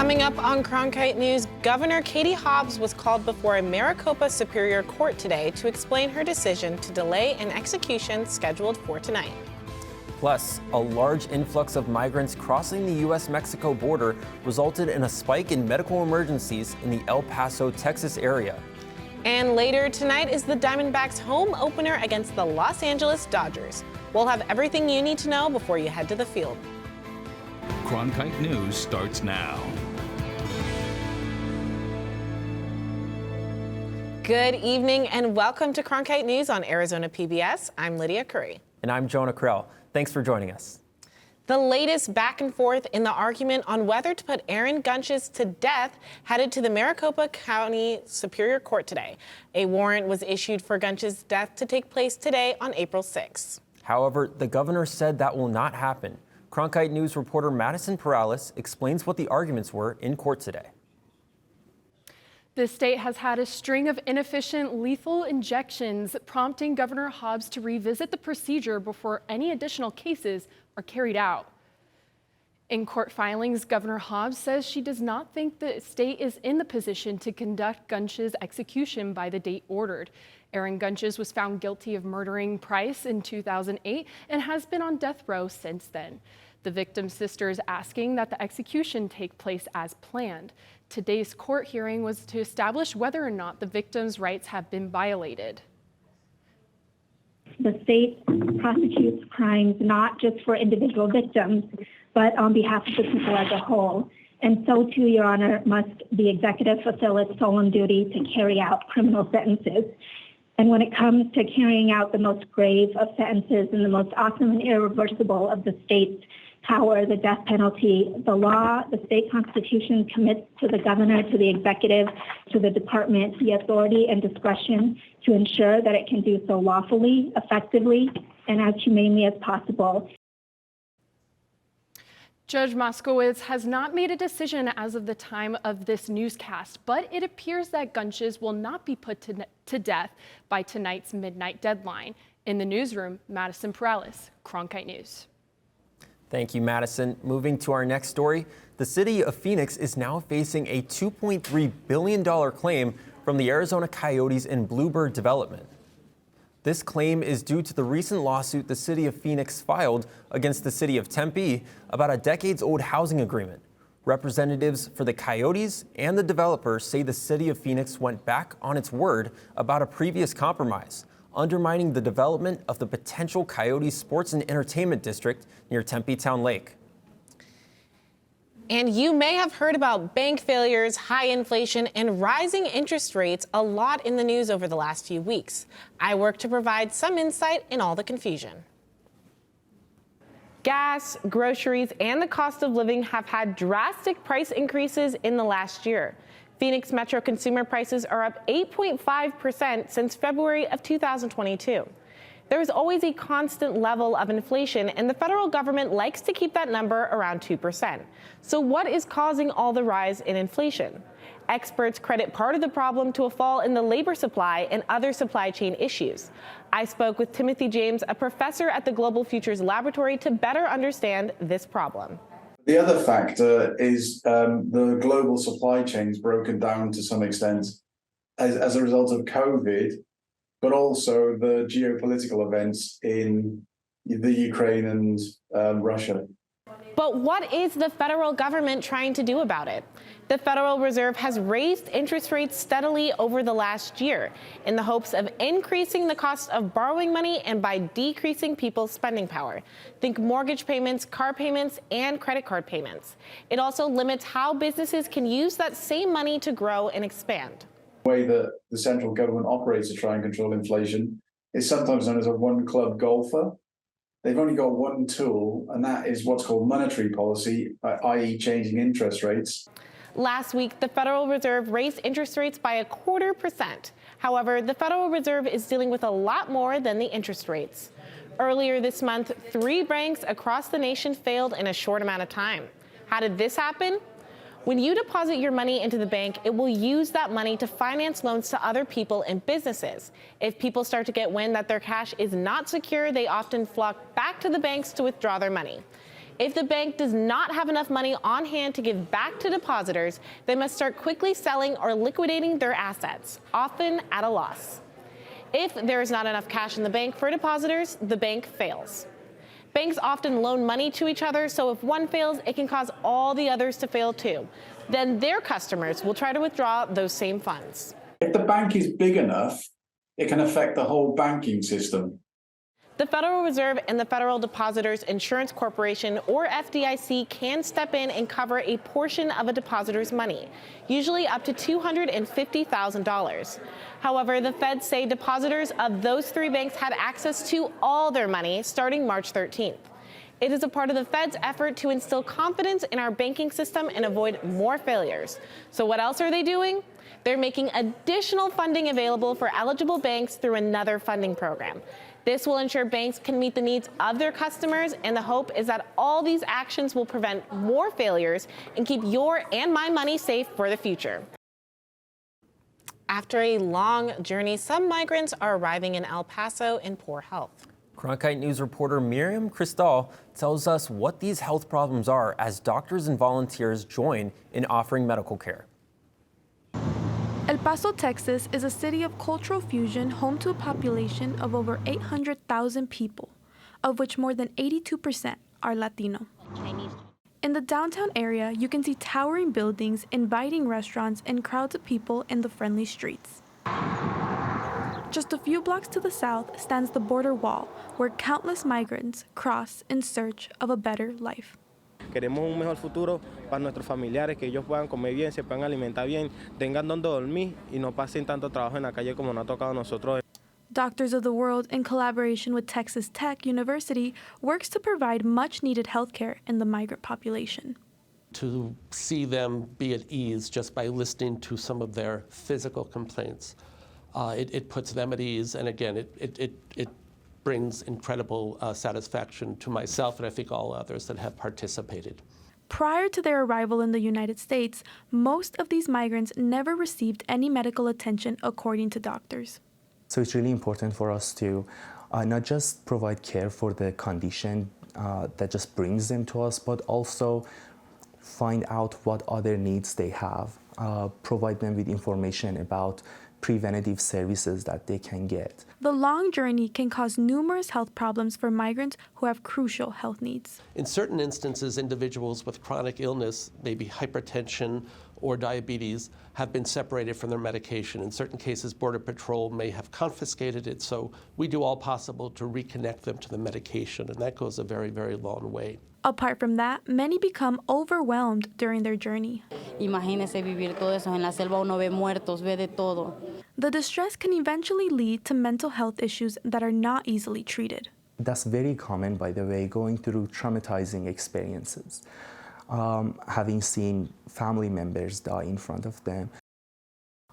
Coming up on Cronkite News, Governor Katie Hobbs was called before a Maricopa Superior Court today to explain her decision to delay an execution scheduled for tonight. Plus, a large influx of migrants crossing the U.S.-Mexico border resulted in a spike in medical emergencies in the El Paso, Texas area. And later tonight is the Diamondbacks home opener against the Los Angeles Dodgers. We'll have everything you need to know before you head to the field. Cronkite News starts now. Good evening and welcome to Cronkite News on Arizona PBS. I'm Lydia Curry. And I'm Jonah Krell. Thanks for joining us. The latest back and forth in the argument on whether to put Aaron Gunches to death headed to the Maricopa County Superior Court today. A warrant was issued for Gunches' death to take place today on April 6. However, the governor said that will not happen. Cronkite News reporter Madison Perales explains what the arguments were in court today. The state has had a string of inefficient lethal injections, prompting Governor Hobbs to revisit the procedure before any additional cases are carried out. In court filings, Governor Hobbs says she does not think the state is in the position to conduct Gunches' execution by the date ordered. Aaron Gunches was found guilty of murdering Price in 2008 and has been on death row since then. The victim's sister is asking that the execution take place as planned. Today's court hearing was to establish whether or not the victim's rights have been violated. The state prosecutes crimes not just for individual victims, but on behalf of the people as a whole. And so too, Your Honor, must the executive fulfill its solemn duty to carry out criminal sentences. And when it comes to carrying out the most grave of sentences and the most awesome and irreversible of the state's power, the death penalty, the law, the state constitution commits to the governor, to the executive, to the department, the authority and discretion to ensure that it can do so lawfully, effectively, and as humanely as possible. Judge Moskowitz has not made a decision as of the time of this newscast, but it appears that Gunches will not be put to death by tonight's midnight deadline. In the newsroom, Madison Perales, Cronkite News. Thank you, Madison. Moving to our next story, the city of Phoenix is now facing a $2.3 billion claim from the Arizona Coyotes and Bluebird development. This claim is due to the recent lawsuit the city of Phoenix filed against the city of Tempe about a decades-old housing agreement. Representatives for the Coyotes and the developer say the city of Phoenix went back on its word about a previous compromise, undermining the development of the potential Coyotes Sports and Entertainment District near Tempe Town Lake. And you may have heard about bank failures, high inflation, and rising interest rates a lot in the news over the last few weeks. I work to provide some insight in all the confusion. Gas, groceries, and the cost of living have had drastic price increases in the last year. Phoenix Metro consumer prices are up 8.5% since February of 2022. There is always a constant level of inflation, and the federal government likes to keep that number around 2%. So what is causing all the rise in inflation? Experts credit part of the problem to a fall in the labor supply and other supply chain issues. I spoke with Timothy James, a professor at the Global Futures Laboratory, to better understand this problem. The other factor is the global supply chains broken down to some extent as a result of COVID, but also the geopolitical events in the Ukraine and Russia. But what is the federal government trying to do about it? The Federal Reserve has raised interest rates steadily over the last year in the hopes of increasing the cost of borrowing money and by decreasing people's spending power. Think mortgage payments, car payments, and credit card payments. It also limits how businesses can use that same money to grow and expand. The way that the central government operates to try and control inflation is sometimes known as a one-club golfer. They've only got one tool, and that is what's called monetary policy, i.e. changing interest rates. Last week, the Federal Reserve raised interest rates by 0.25%. However, the Federal Reserve is dealing with a lot more than the interest rates. Earlier this month, 3 banks across the nation failed in a short amount of time. How did this happen? When you deposit your money into the bank, it will use that money to finance loans to other people and businesses. If people start to get wind that their cash is not secure, they often flock back to the banks to withdraw their money. If the bank does not have enough money on hand to give back to depositors, they must start quickly selling or liquidating their assets, often at a loss. If there is not enough cash in the bank for depositors, the bank fails. Banks often loan money to each other, so if one fails, it can cause all the others to fail too. Then their customers will try to withdraw those same funds. If the bank is big enough, it can affect the whole banking system. The Federal Reserve and the Federal Depositors Insurance Corporation, or FDIC, can step in and cover a portion of a depositor's money, usually up to $250,000. However, the feds say depositors of those three banks had access to all their money starting March 13th. It is a part of the Fed's effort to instill confidence in our banking system and avoid more failures. So what else are they doing? They're making additional funding available for eligible banks through another funding program. This will ensure banks can meet the needs of their customers, and the hope is that all these actions will prevent more failures and keep your and my money safe for the future. After a long journey, some migrants are arriving in El Paso in poor health. Cronkite News reporter Miriam Cristal tells us what these health problems are as doctors and volunteers join in offering medical care. El Paso, Texas is a city of cultural fusion home to a population of over 800,000 people, of which more than 82% are Latino. In the downtown area, you can see towering buildings, inviting restaurants, and crowds of people in the friendly streets. Just a few blocks to the south stands the border wall, where countless migrants cross in search of a better life. Queremos un mejor futuro para nuestros familiares, que ellos puedan comer bien, se puedan alimentar bien, tengan donde dormir y no pasen tanto trabajo en la calle como nos ha tocado a nosotros. Doctors of the World, in collaboration with Texas Tech University, works to provide much-needed healthcare in the migrant population. To see them be at ease just by listening to some of their physical complaints, it puts them at ease, and again, it brings incredible satisfaction to myself and I think all others that have participated. Prior to their arrival in the United States, most of these migrants never received any medical attention, according to doctors. So it's really important for us to not just provide care for the condition that just brings them to us, but also find out what other needs they have, provide them with information about preventative services that they can get. The long journey can cause numerous health problems for migrants who have crucial health needs. In certain instances, individuals with chronic illness, maybe hypertension or diabetes, have been separated from their medication. In certain cases, Border Patrol may have confiscated it, so we do all possible to reconnect them to the medication, and that goes a very, very long way. Apart from that, many become overwhelmed during their journey. Imagínese vivir todo eso. En la selva uno ve muertos, ve de todo. The distress can eventually lead to mental health issues that are not easily treated. That's very common, by the way, going through traumatizing experiences, having seen family members die in front of them.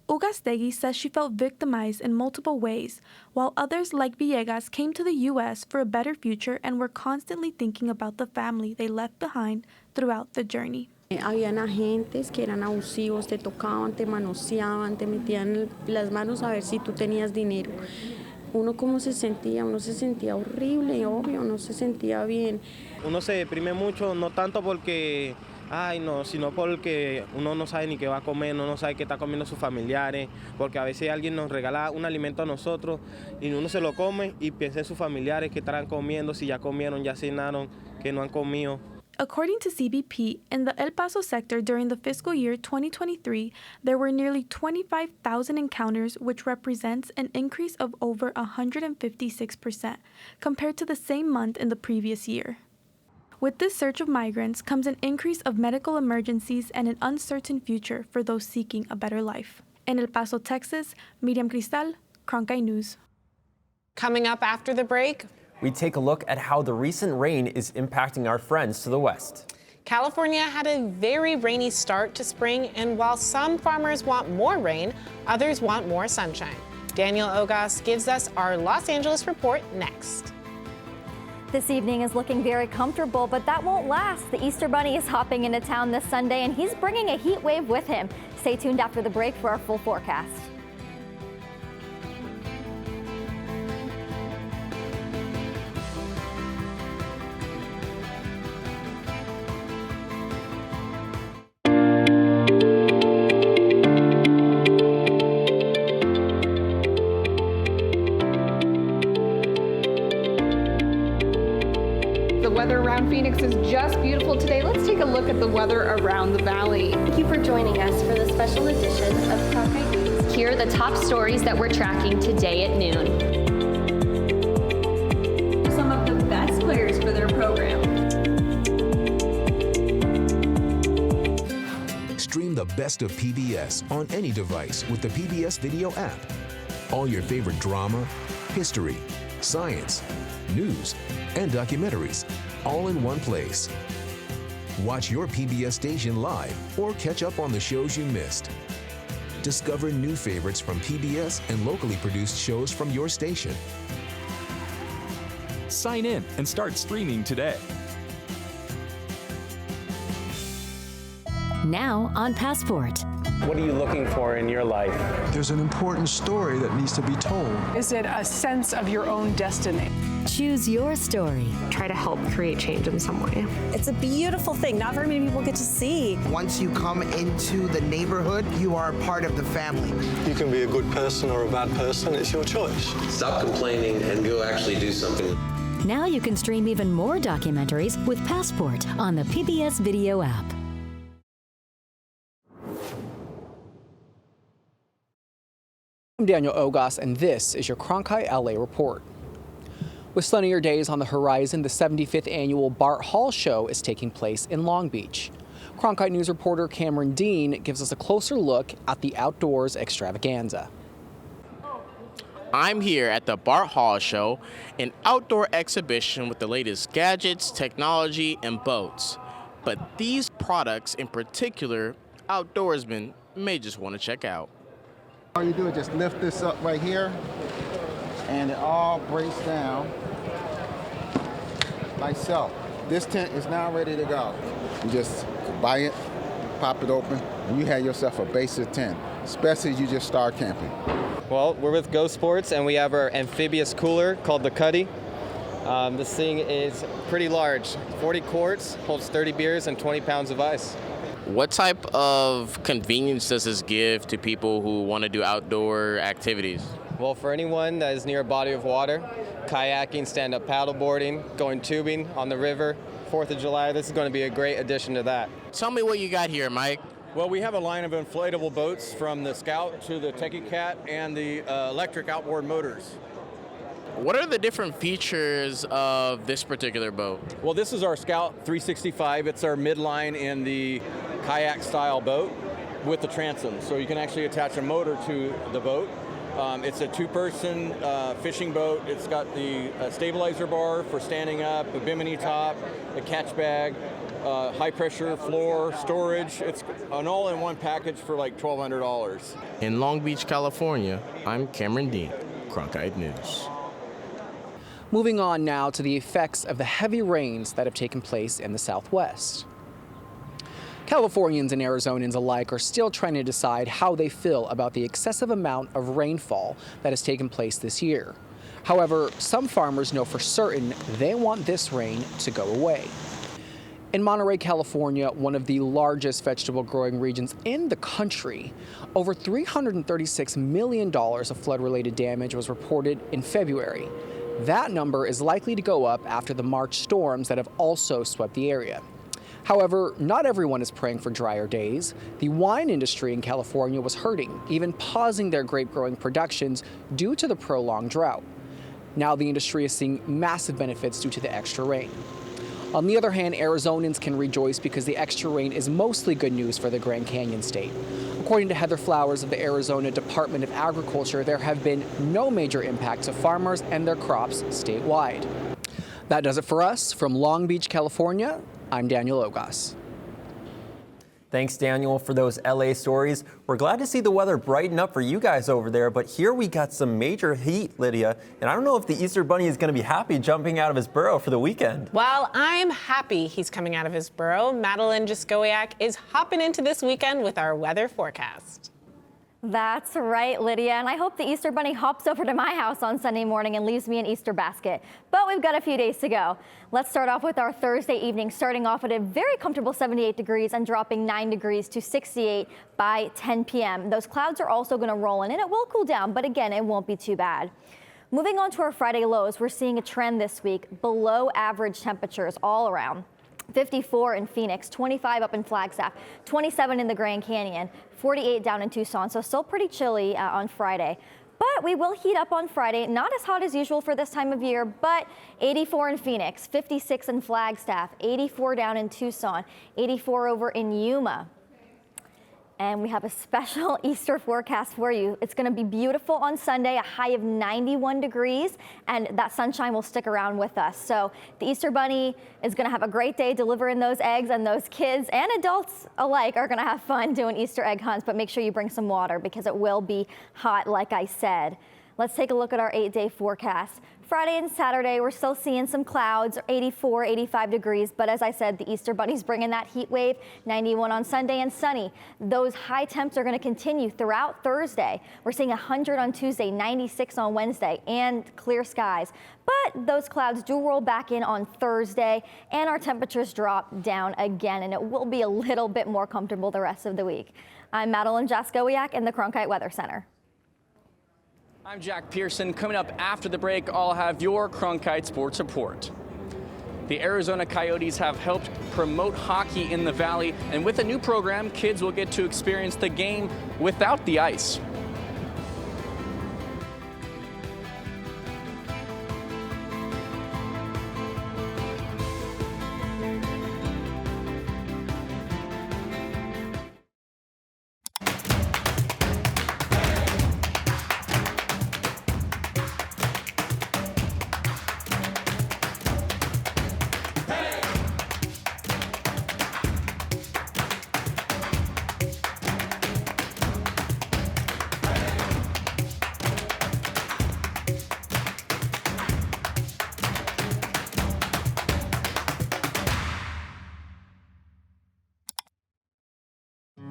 Ugastegui says she felt victimized in multiple ways, while others like Villegas came to the U.S. for a better future and were constantly thinking about the family they left behind throughout the journey. Habían agentes que eran abusivos, te tocaban, te manoseaban, te metían las manos a ver si tú tenías dinero. Uno cómo se sentía, uno se sentía horrible, obvio, no se sentía bien. Uno se deprime mucho, no tanto porque ay no, sino porque uno no sabe ni qué va a comer, uno no sabe qué está comiendo sus familiares, porque a veces alguien nos regala un alimento a nosotros y uno se lo come y piensa en sus familiares que estarán comiendo, si ya comieron, ya cenaron, que no han comido. According to CBP, in the El Paso sector during the fiscal year 2023, there were nearly 25,000 encounters, which represents an increase of over 156% compared to the same month in the previous year. With this surge of migrants comes an increase of medical emergencies and an uncertain future for those seeking a better life. In El Paso, Texas, Miriam Cristal, Cronkite News. Coming up after the break, we take a look at how the recent rain is impacting our friends to the west. California had a very rainy start to spring, and while some farmers want more rain, others want more sunshine. Daniel Ogas gives us our Los Angeles report next. This evening is looking very comfortable, but that won't last. The Easter Bunny is hopping into town this Sunday, and he's bringing a heat wave with him. Stay tuned after the break for our full forecast. Downtown Phoenix is just beautiful today. Let's take a look at the weather around the valley. Thank you for joining us for the special edition of Cronkite News. Here are the top stories that we're tracking today at noon. Some of the best players for their program. Stream the best of PBS on any device with the PBS Video app. All your favorite drama, history, science, news, and documentaries, all in one place. Watch your PBS station live or catch up on the shows you missed. Discover new favorites from PBS and locally produced shows from your station. Sign in and start streaming today. Now on Passport. What are you looking for in your life? There's an important story that needs to be told. Is it a sense of your own destiny? Choose your story. Try to help create change in some way. It's a beautiful thing. Not very many people get to see. Once you come into the neighborhood, you are a part of the family. You can be a good person or a bad person. It's your choice. Stop complaining and go actually do something. Now you can stream even more documentaries with Passport on the PBS Video app. I'm Daniel Ogas, and this is your Cronkite LA Report. With sunnier days on the horizon, the 75th annual Bart Hall Show is taking place in Long Beach. Cronkite News reporter Cameron Dean gives us a closer look at the outdoors extravaganza. I'm here at the Bart Hall Show, an outdoor exhibition with the latest gadgets, technology, and boats. But these products in particular, outdoorsmen may just want to check out. All you do is just lift this up right here, and it all breaks down like so. This tent is now ready to go. You just buy it, pop it open, and you have yourself a basic tent, especially as you just start camping. Well, we're with Go Sports, and we have our amphibious cooler called the Cuddy. This thing is pretty large, 40 quarts, holds 30 beers and 20 pounds of ice. What type of convenience does this give to people who want to do outdoor activities? Well, for anyone that is near a body of water, kayaking, stand-up paddleboarding, going tubing on the river, 4th of July, this is going to be a great addition to that. Tell me what you got here, Mike. Well, we have a line of inflatable boats from the Scout to the Techie Cat and the electric outboard motors. What are the different features of this particular boat? Well, this is our Scout 365. It's our midline in the kayak-style boat with the transom. So you can actually attach a motor to the boat. It's a two-person fishing boat. It's got the stabilizer bar for standing up, a bimini top, a catch bag, high-pressure floor, storage. It's an all-in-one package for like $1,200. In Long Beach, California, I'm Cameron Dean, Cronkite News. Moving on now to the effects of the heavy rains that have taken place in the Southwest. Californians and Arizonans alike are still trying to decide how they feel about the excessive amount of rainfall that has taken place this year. However, some farmers know for certain they want this rain to go away. In Monterey, California, one of the largest vegetable growing regions in the country, over $336 million of flood-related damage was reported in February. That number is likely to go up after the March storms that have also swept the area. However, not everyone is praying for drier days. The wine industry in California was hurting, even pausing their grape growing productions due to the prolonged drought. Now the industry is seeing massive benefits due to the extra rain. On the other hand, Arizonans can rejoice because the extra rain is mostly good news for the Grand Canyon state. According to Heather Flowers of the Arizona Department of Agriculture, there have been no major impacts to farmers and their crops statewide. That does it for us. From Long Beach, California, I'm Daniel Ogas. Thanks, Daniel, for those LA stories. We're glad to see the weather brighten up for you guys over there, but here we got some major heat, Lydia, and I don't know if the Easter Bunny is going to be happy jumping out of his burrow for the weekend. Well, I'm happy he's coming out of his burrow. Madeline Jaskowiak is hopping into this weekend with our weather forecast. That's right, Lydia, and I hope the Easter Bunny hops over to my house on Sunday morning and leaves me an Easter basket. But we've got a few days to go. Let's start off with our Thursday evening, starting off at a very comfortable 78 degrees and dropping 9 degrees to 68 by 10 p.m. Those clouds are also going to roll in, and it will cool down, but again, it won't be too bad. Moving on to our Friday lows, we're seeing a trend this week, below average temperatures all around. 54 in Phoenix, 25 up in Flagstaff, 27 in the Grand Canyon, 48 down in Tucson, so still pretty chilly on Friday. But we will heat up on Friday, not as hot as usual for this time of year, but 84 in Phoenix, 56 in Flagstaff, 84 down in Tucson, 84 over in Yuma. And we have a special Easter forecast for you. It's going to be beautiful on Sunday, a high of 91 degrees, and that sunshine will stick around with us. So the Easter Bunny is going to have a great day delivering those eggs, and those kids and adults alike are going to have fun doing Easter egg hunts, but make sure you bring some water because it will be hot, like I said. Let's take a look at our 8-day forecast. Friday and Saturday, we're still seeing some clouds, 84, 85 degrees. But as I said, the Easter Bunny's bringing that heat wave, 91 on Sunday and sunny. Those high temps are going to continue throughout Thursday. We're seeing 100 on Tuesday, 96 on Wednesday, and clear skies. But those clouds do roll back in on Thursday, and our temperatures drop down again, and it will be a little bit more comfortable the rest of the week. I'm Madeline Jaskowiak in the Cronkite Weather Center. I'm Jack Pearson. Coming up after the break, I'll have your Cronkite Sports Report. The Arizona Coyotes have helped promote hockey in the Valley, and with a new program, kids will get to experience the game without the ice.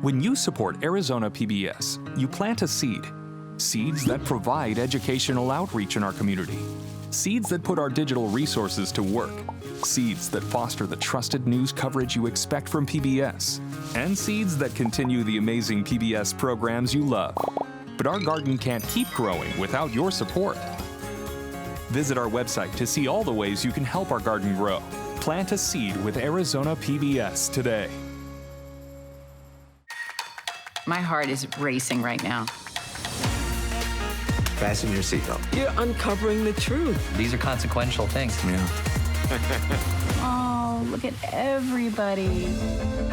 When you support Arizona PBS, you plant a seed. Seeds that provide educational outreach in our community. Seeds that put our digital resources to work. Seeds that foster the trusted news coverage you expect from PBS. And seeds that continue the amazing PBS programs you love. But our garden can't keep growing without your support. Visit our website to see all the ways you can help our garden grow. Plant a seed with Arizona PBS today. My heart is racing right now. Fasten your seatbelt. You're uncovering the truth. These are consequential things. Yeah. Oh, look at everybody.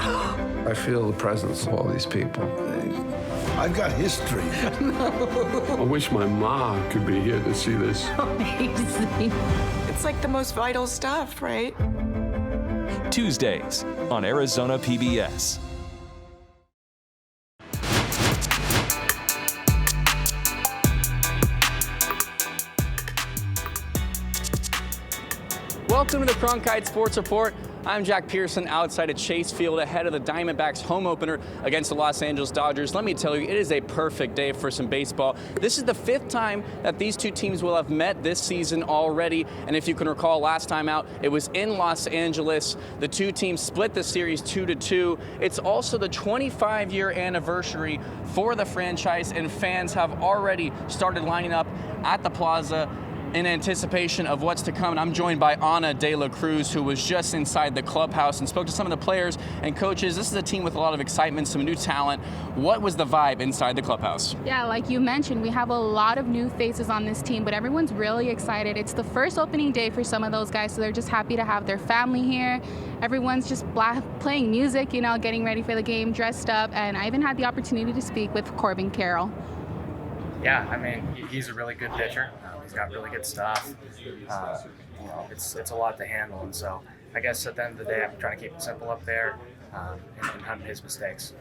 I feel the presence of all these people. I've got history. No. I wish my mom could be here to see this. Amazing. It's like the most vital stuff, right? Tuesdays on Arizona PBS. Welcome to the Cronkite Sports Report. I'm Jack Pearson outside at Chase Field ahead of the Diamondbacks home opener against the Los Angeles Dodgers. Let me tell you, it is a perfect day for some baseball. This is the 5th time that these two teams will have met this season already. And if you can recall, last time out, it was in Los Angeles. The two teams split the series 2-2. It's also the 25-year anniversary for the franchise, and fans have already started lining up at the plaza in anticipation of what's to come. And I'm joined by Ana De La Cruz, who was just inside the clubhouse and spoke to some of the players and coaches. This is a team with a lot of excitement, some new talent. What was the vibe inside the clubhouse? Yeah, like you mentioned, we have a lot of new faces on this team, but everyone's really excited. It's the first opening day for some of those guys, so they're just happy to have their family here. Everyone's just playing music, you know, getting ready for the game, dressed up, and I even had the opportunity to speak with Corbin Carroll. Yeah, I mean, he's a really good pitcher. He's got really good stuff. You know, it's a lot to handle, and so I guess at the end of the day, I'm trying to keep it simple up there and hunt his mistakes.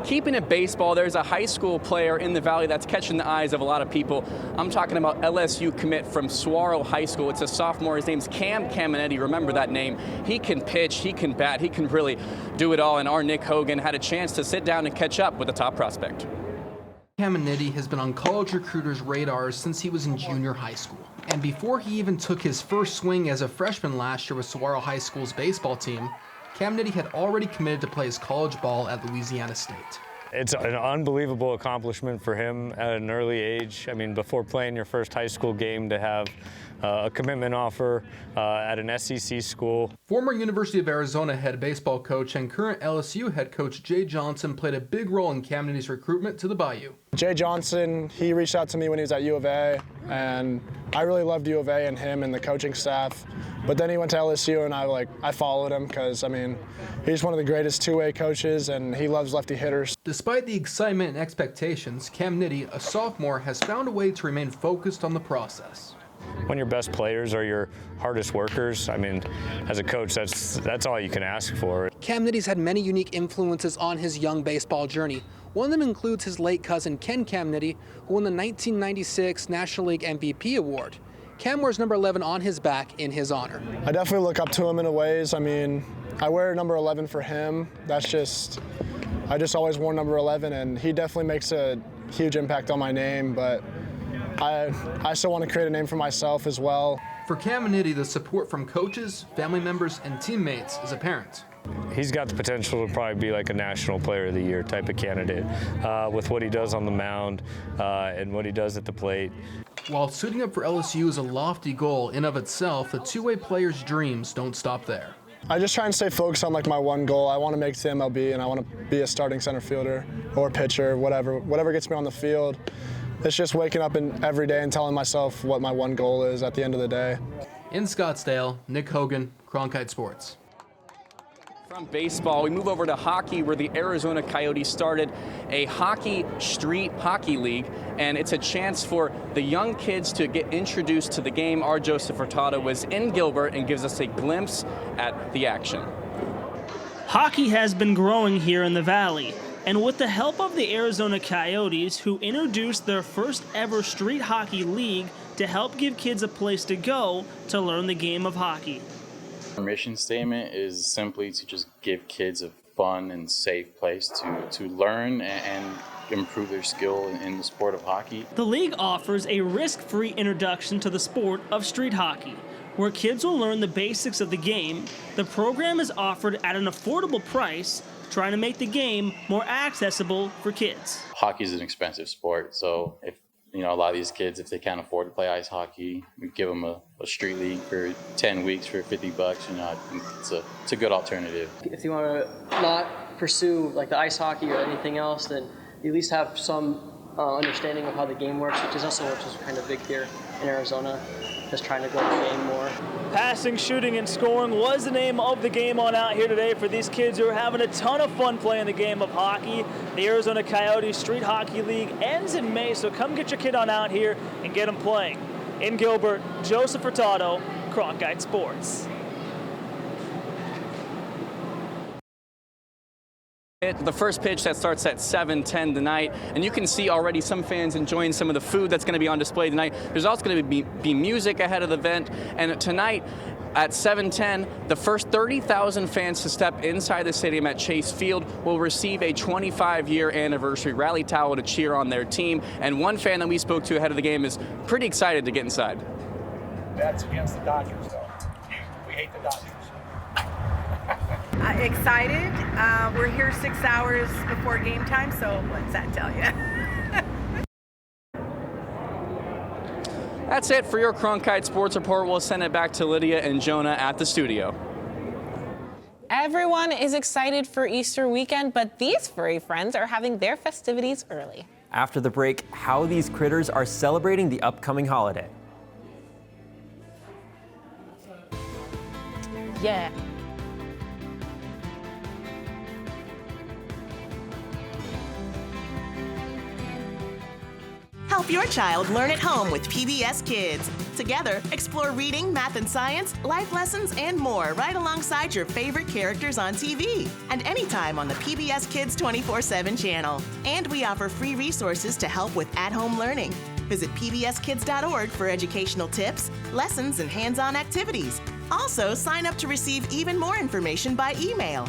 Keeping it baseball, there's a high school player in the Valley that's catching the eyes of a lot of people. I'm talking about LSU commit from Saguaro High School. It's a sophomore. His name's Cam Caminetti. Remember that name. He can pitch, he can bat, he can really do it all. And our Nick Hogan had a chance to sit down and catch up with the top prospect. Caminetti has been on college recruiters' radars since he was in junior high school. And before he even took his first swing as a freshman last year with Saguaro High School's baseball team, Caminetti had already committed to play his college ball at Louisiana State. It's an unbelievable accomplishment for him at an early age. I mean, before playing your first high school game, to have a commitment offer at an SEC school. Former University of Arizona head baseball coach and current LSU head coach Jay Johnson played a big role in Cam Nitty's recruitment to the Bayou. Jay Johnson, he reached out to me when he was at U of A, and I really loved U of A and him and the coaching staff. But then he went to LSU, and I followed him because, I mean, he's one of the greatest two-way coaches, and he loves lefty hitters. Despite the excitement and expectations, Cam Nitty, a sophomore, has found a way to remain focused on the process. When your best players are your hardest workers, I mean, as a coach, that's all you can ask for. Cam Nitty's had many unique influences on his young baseball journey. One of them includes his late cousin, Ken Cam Nitty, who won the 1996 National League MVP award. Cam wears number 11 on his back in his honor. I definitely look up to him in a ways. I mean, I wear number 11 for him. I just always wore number 11, and he definitely makes a huge impact on my name, but I still want to create a name for myself as well. For Cam Nitty, the support from coaches, family members, and teammates is apparent. He's got the potential to probably be like a National Player of the Year type of candidate with what he does on the mound and what he does at the plate. While suiting up for LSU is a lofty goal in of itself, the two-way player's dreams don't stop there. I just try and stay focused on my one goal. I want to make it to MLB, and I want to be a starting center fielder or pitcher, whatever gets me on the field. It's just waking up every day and telling myself what my one goal is at the end of the day. In Scottsdale, Nick Hogan, Cronkite Sports. From baseball, we move over to hockey, where the Arizona Coyotes started a street hockey league, and it's a chance for the young kids to get introduced to the game. Our Joseph Furtado was in Gilbert and gives us a glimpse at the action. Hockey has been growing here in the Valley, and with the help of the Arizona Coyotes, who introduced their first ever street hockey league to help give kids a place to go to learn the game of hockey. Our mission statement is simply to just give kids a fun and safe place to learn and improve their skill in the sport of hockey. The league offers a risk-free introduction to the sport of street hockey, where kids will learn the basics of the game. The program is offered at an affordable price, trying to make the game more accessible for kids. Hockey is an expensive sport, so if a lot of these kids, if they can't afford to play ice hockey, we give them a street league for 10 weeks for $50. I think it's a good alternative. If you want to not pursue like the ice hockey or anything else, then you at least have some understanding of how the game works, which is kind of big here in Arizona. Just trying to grow the game more. Passing, shooting, and scoring was the name of the game on out here today for these kids who are having a ton of fun playing the game of hockey. The Arizona Coyotes Street Hockey League ends in May, so come get your kid on out here and get them playing. In Gilbert, Joseph Furtado, Cronkite Sports. The first pitch that starts at 7:10 tonight, and you can see already some fans enjoying some of the food that's going to be on display tonight. There's also going to be music ahead of the event, and tonight at 7:10, the first 30,000 fans to step inside the stadium at Chase Field will receive a 25-year anniversary rally towel to cheer on their team. And one fan that we spoke to ahead of the game is pretty excited to get inside. That's against the Dodgers, though. We hate the Dodgers. Excited. We're here 6 hours before game time, so what's that tell you? That's it for your Cronkite Sports Report. We'll send it back to Lydia and Jonah at the studio. Everyone is excited for Easter weekend, but these furry friends are having their festivities early. After the break, how these critters are celebrating the upcoming holiday. Yeah. Help your child learn at home with PBS Kids. Together, explore reading, math and science, life lessons, and more right alongside your favorite characters on TV and anytime on the PBS Kids 24/7 channel. And we offer free resources to help with at-home learning. Visit pbskids.org for educational tips, lessons, and hands-on activities. Also, sign up to receive even more information by email.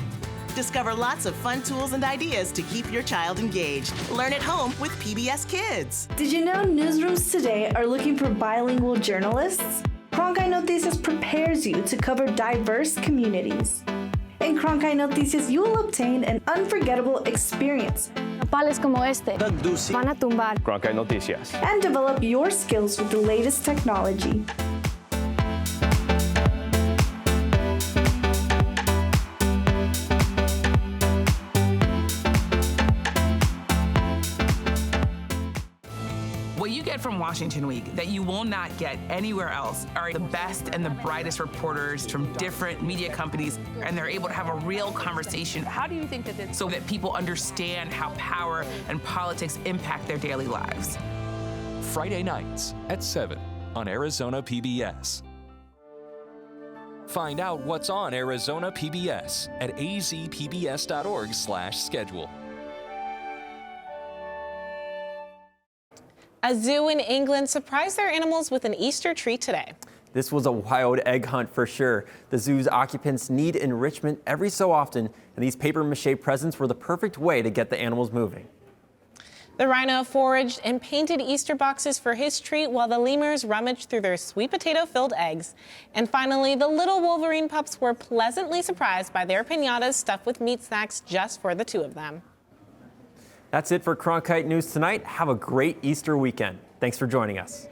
Discover lots of fun tools and ideas to keep your child engaged. Learn at home with PBS Kids. Did you know newsrooms today are looking for bilingual journalists? Cronkite Noticias prepares you to cover diverse communities. In Cronkite Noticias, you will obtain an unforgettable experience Nopales como este van a tumbar. Cronkite Noticias. and develop your skills with the latest technology. What you get from Washington Week that you will not get anywhere else are the best and the brightest reporters from different media companies, and they're able to have a real conversation. How do you think that so that people understand how power and politics impact their daily lives? Friday nights at 7 on Arizona PBS. Find out what's on Arizona PBS at azpbs.org/schedule. A zoo in England surprised their animals with an Easter tree today. This was a wild egg hunt for sure. The zoo's occupants need enrichment every so often, and these paper mache presents were the perfect way to get the animals moving. The rhino foraged and painted Easter boxes for his treat while the lemurs rummaged through their sweet potato-filled eggs. And finally, the little Wolverine pups were pleasantly surprised by their piñatas stuffed with meat snacks just for the two of them. That's it for Cronkite News tonight. Have a great Easter weekend. Thanks for joining us.